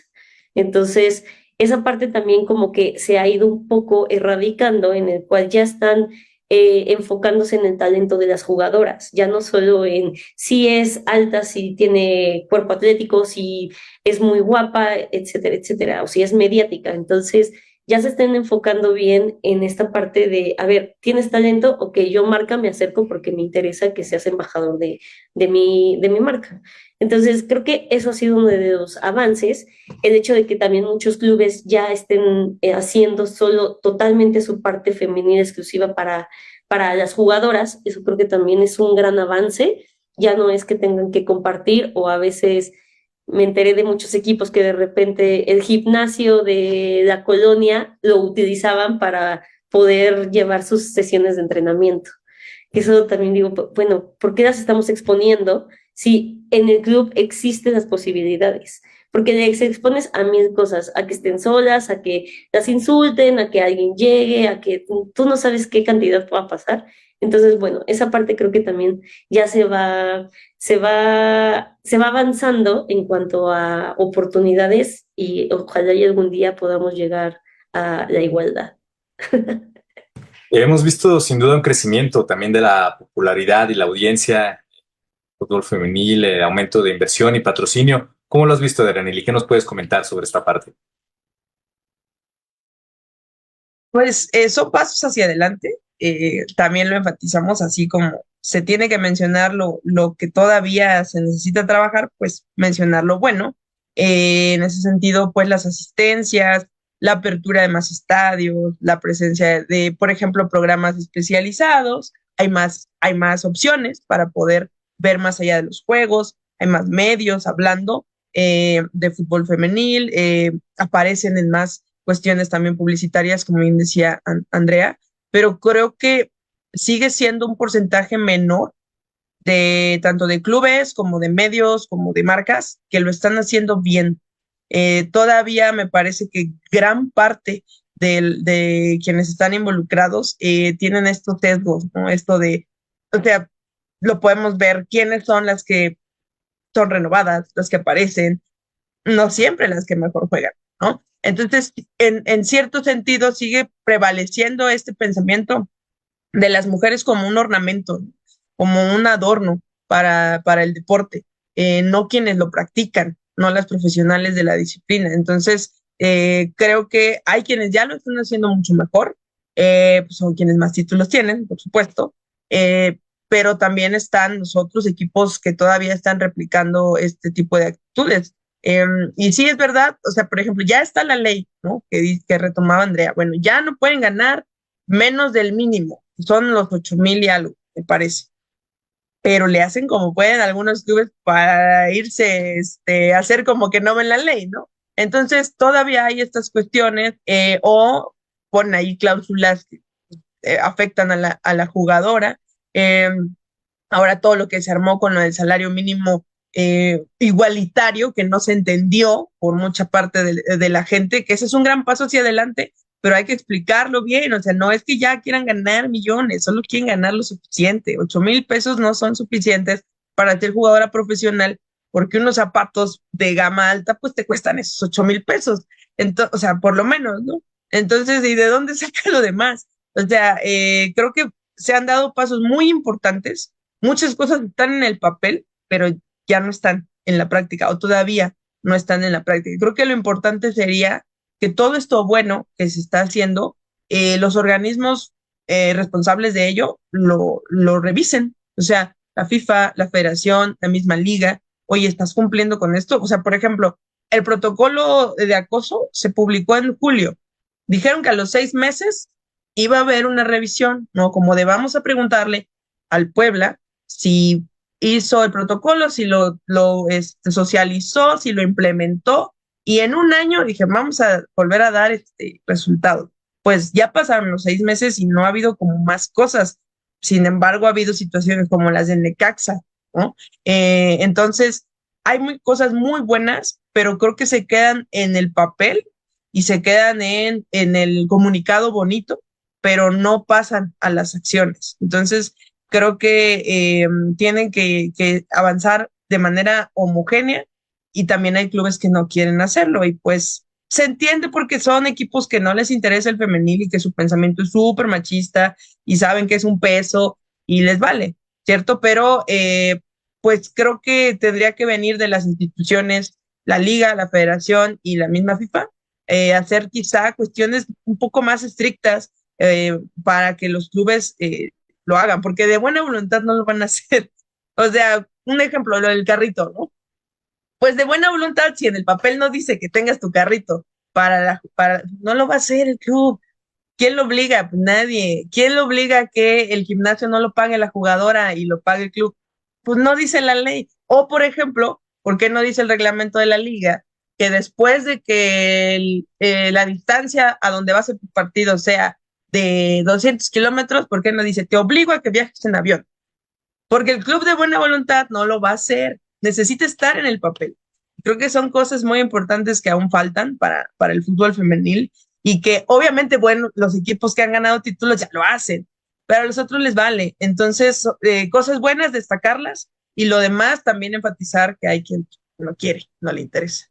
Entonces, esa parte también como que se ha ido un poco erradicando, en el cual ya están enfocándose en el talento de las jugadoras, ya no solo en si es alta, si tiene cuerpo atlético, si es muy guapa, etcétera, etcétera, o si es mediática. Entonces, ya se estén enfocando bien en esta parte de, a ver, ¿tienes talento? Ok, yo marca me acerco porque me interesa que seas embajador de mi marca. Entonces, creo que eso ha sido uno de los avances, el hecho de que también muchos clubes ya estén haciendo solo totalmente su parte femenina exclusiva para las jugadoras. Eso creo que también es un gran avance. Ya no es que tengan que compartir, o a veces me enteré de muchos equipos que de repente el gimnasio de la colonia lo utilizaban para poder llevar sus sesiones de entrenamiento. Eso también digo, bueno, ¿por qué las estamos exponiendo si en el club existen las posibilidades? Porque les expones a mil cosas, a que estén solas, a que las insulten, a que alguien llegue, a que tú no sabes qué cantidad va a pasar. Entonces, bueno, esa parte creo que también ya se va avanzando en cuanto a oportunidades y ojalá y algún día podamos llegar a la igualdad. Hemos visto sin duda un crecimiento también de la popularidad y la audiencia, fútbol femenil, aumento de inversión y patrocinio. ¿Cómo lo has visto, Daniel? ¿Y qué nos puedes comentar sobre esta parte? Pues son pasos hacia adelante. También lo enfatizamos así como se tiene que mencionar lo que todavía se necesita trabajar, pues mencionar lo bueno. En ese sentido, pues las asistencias, la apertura de más estadios, la presencia de, por ejemplo, programas especializados, hay más opciones para poder ver más allá de los juegos, hay más medios hablando de fútbol femenil, aparecen en más cuestiones también publicitarias, como bien decía Andrea, pero creo que sigue siendo un porcentaje menor de tanto de clubes como de medios, como de marcas, que lo están haciendo bien. Todavía me parece que gran parte de quienes están involucrados tienen estos sesgos, ¿no? Esto de, o sea, lo podemos ver, quiénes son las que son renovadas, las que aparecen, no siempre las que mejor juegan, ¿no? Entonces, en cierto sentido, sigue prevaleciendo este pensamiento de las mujeres como un ornamento, como un adorno para el deporte, no quienes lo practican, no las profesionales de la disciplina. Entonces, creo que hay quienes ya lo están haciendo mucho mejor, pues son quienes más títulos tienen, por supuesto, pero también están los otros equipos que todavía están replicando este tipo de actitudes. Y sí es verdad, o sea, por ejemplo, ya está la ley, ¿no? Que retomaba Andrea. Bueno, ya no pueden ganar menos del mínimo, son los 8,000 y algo, me parece. Pero le hacen como pueden algunos clubes para irse, hacer como que no ven la ley, ¿no? Entonces, todavía hay estas cuestiones, o ponen ahí cláusulas que afectan a la jugadora. Eh, Ahora todo lo que se armó con lo del salario mínimo igualitario, que no se entendió por mucha parte de la gente, que ese es un gran paso hacia adelante, pero hay que explicarlo bien, o sea, no es que ya quieran ganar millones, solo quieren ganar lo suficiente, 8,000 pesos no son suficientes para ser jugadora profesional, porque unos zapatos de gama alta, pues te cuestan esos 8,000 pesos. Entonces, o sea, por lo menos, ¿no? Entonces, ¿y de dónde saca lo demás? O sea, creo que se han dado pasos muy importantes. Muchas cosas están en el papel, pero ya no están en la práctica o todavía no están en la práctica. Creo que lo importante sería que todo esto bueno que se está haciendo, los organismos responsables de ello lo revisen. O sea, la FIFA, la federación, la misma liga, oye, ¿estás cumpliendo con esto? O sea, por ejemplo, el protocolo de acoso se publicó en julio. Dijeron que a los 6 meses iba a haber una revisión, ¿no? Como de vamos a preguntarle al Puebla si hizo el protocolo, si socializó, si lo implementó, y en un año dije, vamos a volver a dar este resultado. Pues ya pasaron los 6 meses y no ha habido como más cosas. Sin embargo, ha habido situaciones como las de Necaxa, ¿no? Entonces, hay cosas muy buenas, pero creo que se quedan en el papel y se quedan en el comunicado bonito, pero no pasan a las acciones. Entonces, creo que tienen que avanzar de manera homogénea y también hay clubes que no quieren hacerlo y pues se entiende porque son equipos que no les interesa el femenil y que su pensamiento es súper machista y saben que es un peso y les vale, ¿cierto? Pero pues creo que tendría que venir de las instituciones, la liga, la federación y la misma FIFA, hacer quizá cuestiones un poco más estrictas para que los clubes lo hagan, porque de buena voluntad no lo van a hacer. O sea, un ejemplo, lo del carrito, ¿no? Pues de buena voluntad, si en el papel no dice que tengas tu carrito no lo va a hacer el club. ¿Quién lo obliga? Pues nadie. ¿Quién lo obliga a que el gimnasio no lo pague la jugadora y lo pague el club? Pues no dice la ley. O, por ejemplo, ¿por qué no dice el reglamento de la liga que después de que la distancia a donde va a ser tu partido sea de 200 kilómetros, ¿por qué no dice te obligo a que viajes en avión? Porque el club de buena voluntad no lo va a hacer. Necesita estar en el papel. Creo que son cosas muy importantes que aún faltan para el fútbol femenil y que obviamente, bueno, los equipos que han ganado títulos ya lo hacen, pero a los otros les vale. Entonces, cosas buenas, destacarlas y lo demás también enfatizar que hay quien no quiere, no le interesa.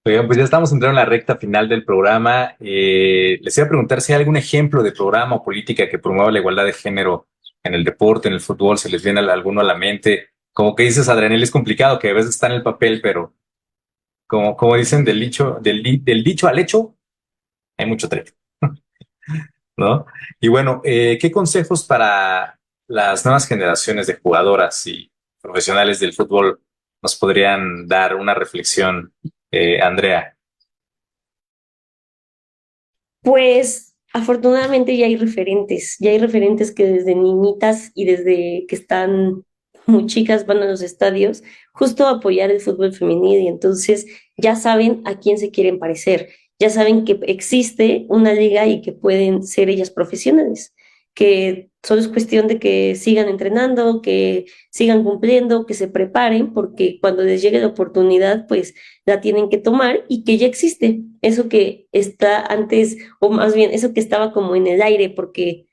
Oigan, pues ya estamos entrando en la recta final del programa. Les iba a preguntar si hay algún ejemplo de programa o política que promueva la igualdad de género en el deporte, en el fútbol, se les viene alguno a la mente. Como que dices, Adrianel, es complicado, que a veces está en el papel, pero como dicen, del dicho al hecho, hay mucho trecho, ¿no? Y bueno, ¿qué consejos para las nuevas generaciones de jugadoras y profesionales del fútbol nos podrían dar una reflexión, Andrea? Pues afortunadamente ya hay referentes que desde niñitas y desde que están muy chicas van a los estadios justo a apoyar el fútbol femenil y entonces ya saben a quién se quieren parecer, ya saben que existe una liga y que pueden ser ellas profesionales, que solo es cuestión de que sigan entrenando, que sigan cumpliendo, que se preparen, porque cuando les llegue la oportunidad, pues la tienen que tomar y que ya existe eso que está antes, o más bien eso que estaba como en el aire, porque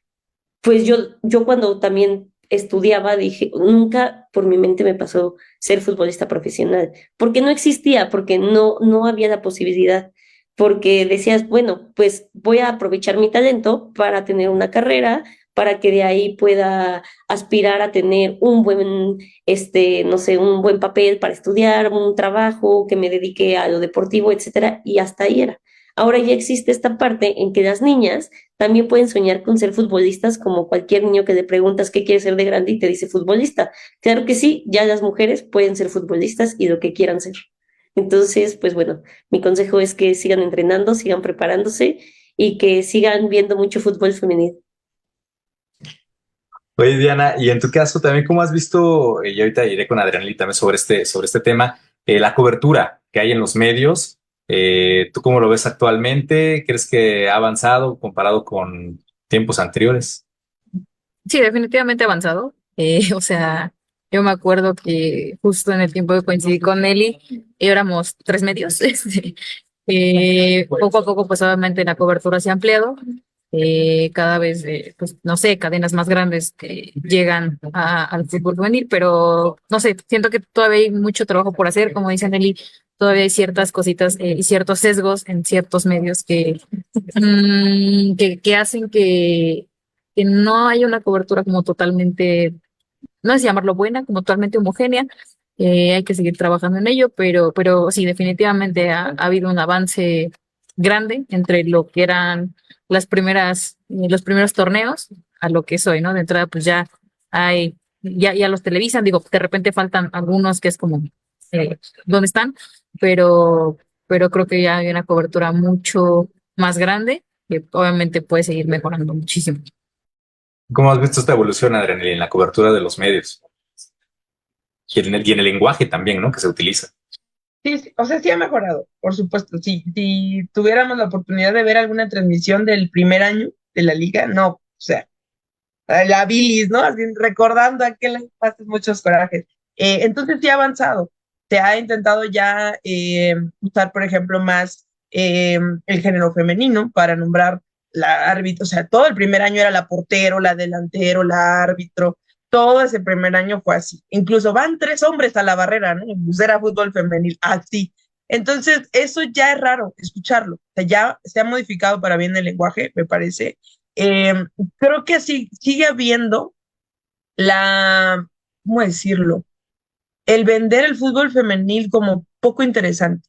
pues yo cuando también estudiaba dije, nunca por mi mente me pasó ser futbolista profesional, porque no existía, porque no había la posibilidad, porque decías, bueno, pues voy a aprovechar mi talento para tener una carrera, para que de ahí pueda aspirar a tener un buen, no sé, un buen papel para estudiar, un trabajo que me dedique a lo deportivo, etcétera, y hasta ahí era. Ahora ya existe esta parte en que las niñas también pueden soñar con ser futbolistas como cualquier niño que le preguntas qué quiere ser de grande y te dice futbolista. Claro que sí, ya las mujeres pueden ser futbolistas y lo que quieran ser. Entonces, pues bueno, mi consejo es que sigan entrenando, sigan preparándose y que sigan viendo mucho fútbol femenino. Oye, Diana, y en tu caso también, ¿cómo has visto, y ahorita iré con Adrianel también sobre este tema, la cobertura que hay en los medios? ¿Tú cómo lo ves actualmente? ¿Crees que ha avanzado comparado con tiempos anteriores? Sí, definitivamente avanzado. O sea, yo me acuerdo que justo en el tiempo que coincidí con Nelly, éramos 3 medios. Poco a poco, pues obviamente la cobertura se ha ampliado cada vez, pues, no sé, cadenas más grandes que llegan al fútbol juvenil, pero no sé, siento que todavía hay mucho trabajo por hacer, como dice Nelly, todavía hay ciertas cositas y ciertos sesgos en ciertos medios que hacen que no haya una cobertura como totalmente, no es llamarlo buena, como totalmente homogénea. Hay que seguir trabajando en ello, pero sí, definitivamente ha habido un avance grande entre lo que eran los primeros torneos a lo que es hoy, ¿no? De entrada, pues ya los televisan, digo, de repente faltan algunos que es como, eh, ¿dónde están? Pero, pero creo que ya hay una cobertura mucho más grande que obviamente puede seguir mejorando muchísimo. ¿Cómo has visto esta evolución, Adriana, en la cobertura de los medios y en el lenguaje también, ¿no? Que se utiliza. Sí, sí, o sea, sí ha mejorado, por supuesto. Si tuviéramos la oportunidad de ver alguna transmisión del primer año de la liga, no, o sea, la bilis, ¿no? Así, recordando aquel hace muchos corajes. Entonces sí ha avanzado. Se ha intentado ya usar, por ejemplo, más el género femenino para nombrar la árbitro. O sea, todo el primer año era la portero, la delantero, la árbitro. Todo ese primer año fue así. Incluso van 3 hombres a la barrera, ¿no? Pues era fútbol femenil, así. Entonces, eso ya es raro escucharlo. O sea, ya se ha modificado para bien el lenguaje, me parece. Eh, Creo que sí, sigue habiendo la, ¿cómo decirlo? El vender el fútbol femenil como poco interesante.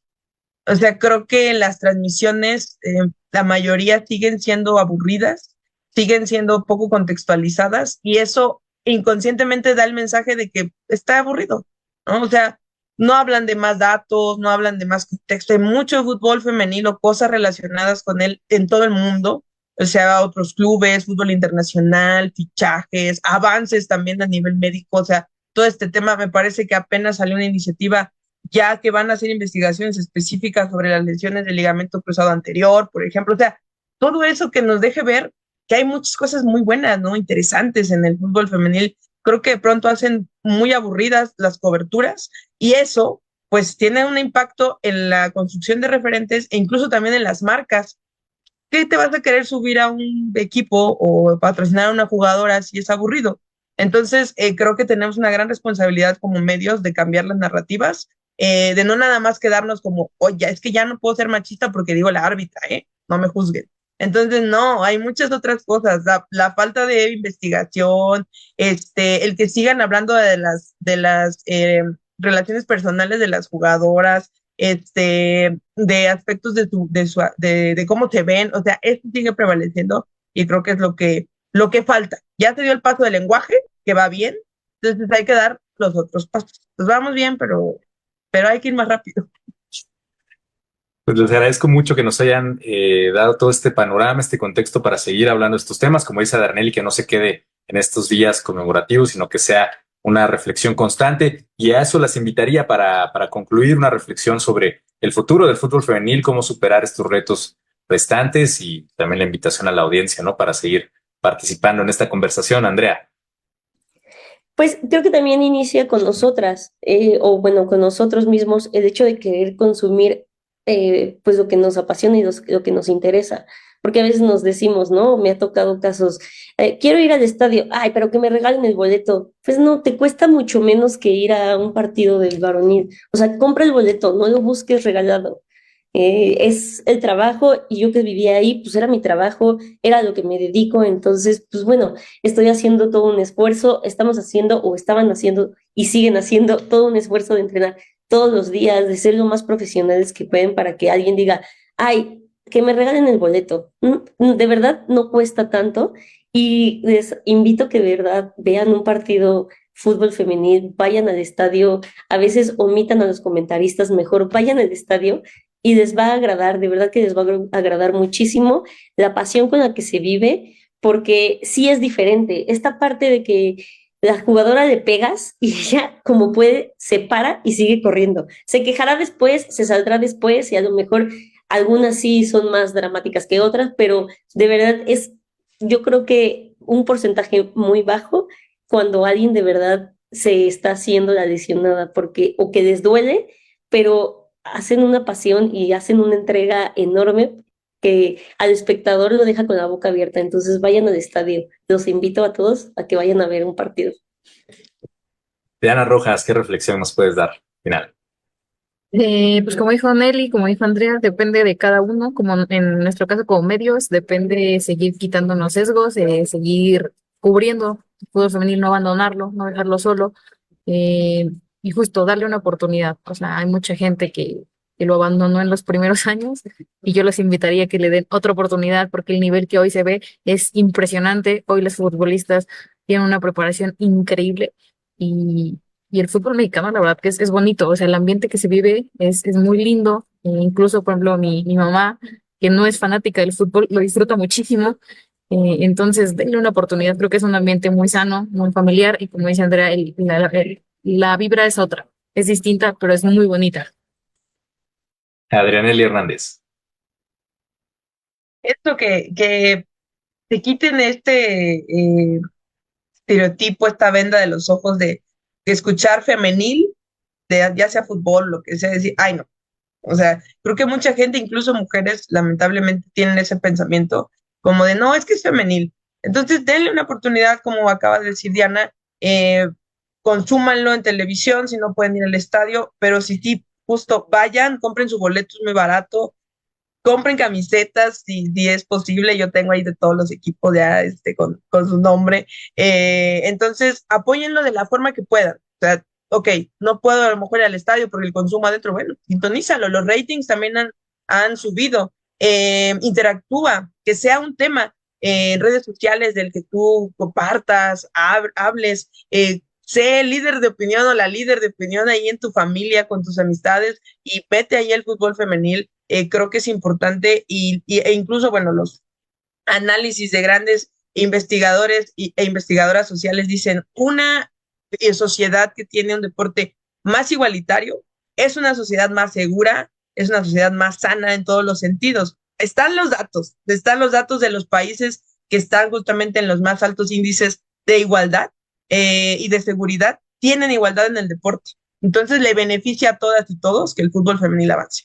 O sea, creo que las transmisiones, la mayoría siguen siendo aburridas, siguen siendo poco contextualizadas y eso inconscientemente da el mensaje de que está aburrido, ¿no? O sea, no hablan de más datos, no hablan de más contexto. Hay mucho fútbol femenino, cosas relacionadas con él en todo el mundo, o sea, otros clubes, fútbol internacional, fichajes, avances también a nivel médico, o sea, todo este tema me parece que apenas salió una iniciativa ya que van a hacer investigaciones específicas sobre las lesiones del ligamento cruzado anterior, por ejemplo. O sea, todo eso que nos deje ver que hay muchas cosas muy buenas, ¿no? Interesantes en el fútbol femenil. Creo que de pronto hacen muy aburridas las coberturas y eso, pues, tiene un impacto en la construcción de referentes e incluso también en las marcas. ¿Qué te vas a querer subir a un equipo o patrocinar a una jugadora si es aburrido? Entonces, creo que tenemos una gran responsabilidad como medios de cambiar las narrativas, de no nada más quedarnos como, oye, es que ya no puedo ser machista porque digo la árbitra, ¿eh? No me juzguen. Entonces, no, hay muchas otras cosas, la falta de investigación, el que sigan hablando de las relaciones personales de las jugadoras, de aspectos de cómo se ven, o sea, esto sigue prevaleciendo y creo que es lo que falta. Ya se dio el paso del lenguaje, que va bien, entonces hay que dar los otros pasos. Pues vamos bien, pero hay que ir más rápido. Pues les agradezco mucho que nos hayan dado todo este panorama, este contexto para seguir hablando de estos temas. Como dice Darnelli, que no se quede en estos días conmemorativos, sino que sea una reflexión constante. Y a eso las invitaría para concluir una reflexión sobre el futuro del fútbol femenil, cómo superar estos retos restantes y también la invitación a la audiencia, ¿no? Para seguir participando en esta conversación, Andrea. Pues creo que también inicia con nosotras, o bueno, con nosotros mismos, el hecho de querer consumir pues lo que nos apasiona y lo que nos interesa. Porque a veces nos decimos, ¿no? Me ha tocado casos, quiero ir al estadio, ay, pero que me regalen el boleto. Pues no, te cuesta mucho menos que ir a un partido del varonil. O sea, compra el boleto, no lo busques regalado. Es el trabajo y yo que vivía ahí, pues era mi trabajo, era lo que me dedico, entonces, pues bueno, estoy haciendo todo un esfuerzo, estamos haciendo o estaban haciendo y siguen haciendo todo un esfuerzo de entrenar todos los días, de ser lo más profesionales que pueden para que alguien diga, ay, que me regalen el boleto. De verdad no cuesta tanto y les invito que de verdad vean un partido fútbol femenil, vayan al estadio, a veces omitan a los comentaristas, mejor vayan al estadio y les va a agradar, de verdad que les va a agradar muchísimo la pasión con la que se vive, porque sí es diferente. Esta parte de que la jugadora le pegas y ella, como puede, se para y sigue corriendo. Se quejará después, se saldrá después y a lo mejor algunas sí son más dramáticas que otras, pero de verdad es, yo creo que un porcentaje muy bajo cuando alguien de verdad se está haciendo la lesionada porque o que les duele, pero hacen una pasión y hacen una entrega enorme que al espectador lo deja con la boca abierta. Entonces vayan al estadio. Los invito a todos a que vayan a ver un partido. Diana Rojas, ¿qué reflexión nos puedes dar? Final. Pues como dijo Nelly, como dijo Andrea, depende de cada uno, como en nuestro caso como medios, depende seguir quitándonos sesgos, seguir cubriendo el fútbol femenil, no abandonarlo, no dejarlo solo, eh, y justo darle una oportunidad. O sea, hay mucha gente que lo abandonó en los primeros años y yo les invitaría a que le den otra oportunidad porque el nivel que hoy se ve es impresionante. Hoy los futbolistas tienen una preparación increíble y el fútbol mexicano, la verdad que es bonito, o sea, el ambiente que se vive es muy lindo. Incluso, por ejemplo, mi mamá, que no es fanática del fútbol, lo disfruta muchísimo. Entonces, denle una oportunidad, creo que es un ambiente muy sano, muy familiar, y como dice Andrea, la vibra es otra, es distinta, pero es muy bonita. Adrianely Hernández. Esto que te quiten este estereotipo, esta venda de los ojos de escuchar femenil, de ya sea fútbol, lo que sea, decir, ay no. O sea, creo que mucha gente, incluso mujeres, lamentablemente tienen ese pensamiento como de, no, es que es femenil. Entonces, denle una oportunidad, como acaba de decir Diana, consúmanlo en televisión, si no pueden ir al estadio, pero si sí, justo vayan, compren su boleto, es muy barato, compren camisetas si es posible, yo tengo ahí de todos los equipos ya con su nombre. Entonces, apóyenlo de la forma que puedan. O sea, ok, no puedo a lo mejor ir al estadio porque el consumo adentro, bueno, sintonízalo, los ratings también han subido. Interactúa, que sea un tema en redes sociales del que tú compartas, hables, sé el líder de opinión o la líder de opinión ahí en tu familia, con tus amistades, y vete ahí el fútbol femenil. Creo que es importante e incluso, bueno, los análisis de grandes investigadores e investigadoras sociales dicen una sociedad que tiene un deporte más igualitario es una sociedad más segura, es una sociedad más sana en todos los sentidos. Están los datos de los países que están justamente en los más altos índices de igualdad y de seguridad, tienen igualdad en el deporte. Entonces le beneficia a todas y todos que el fútbol femenil avance.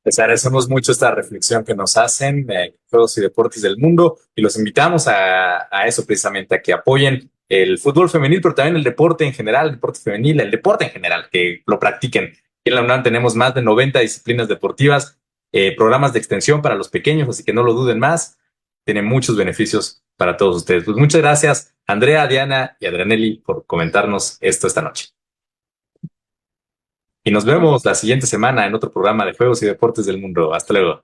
Les agradecemos mucho esta reflexión que nos hacen, Juegos y Deportes del Mundo, y los invitamos a eso precisamente, a que apoyen el fútbol femenil, pero también el deporte en general, el deporte femenil, el deporte en general, que lo practiquen. En la UNAM tenemos más de 90 disciplinas deportivas, programas de extensión para los pequeños, así que no lo duden más. Tiene muchos beneficios para todos ustedes. Pues muchas gracias, Andrea, Diana y Adrianely, por comentarnos esto esta noche. Y nos vemos la siguiente semana en otro programa de Juegos y Deportes del Mundo. Hasta luego.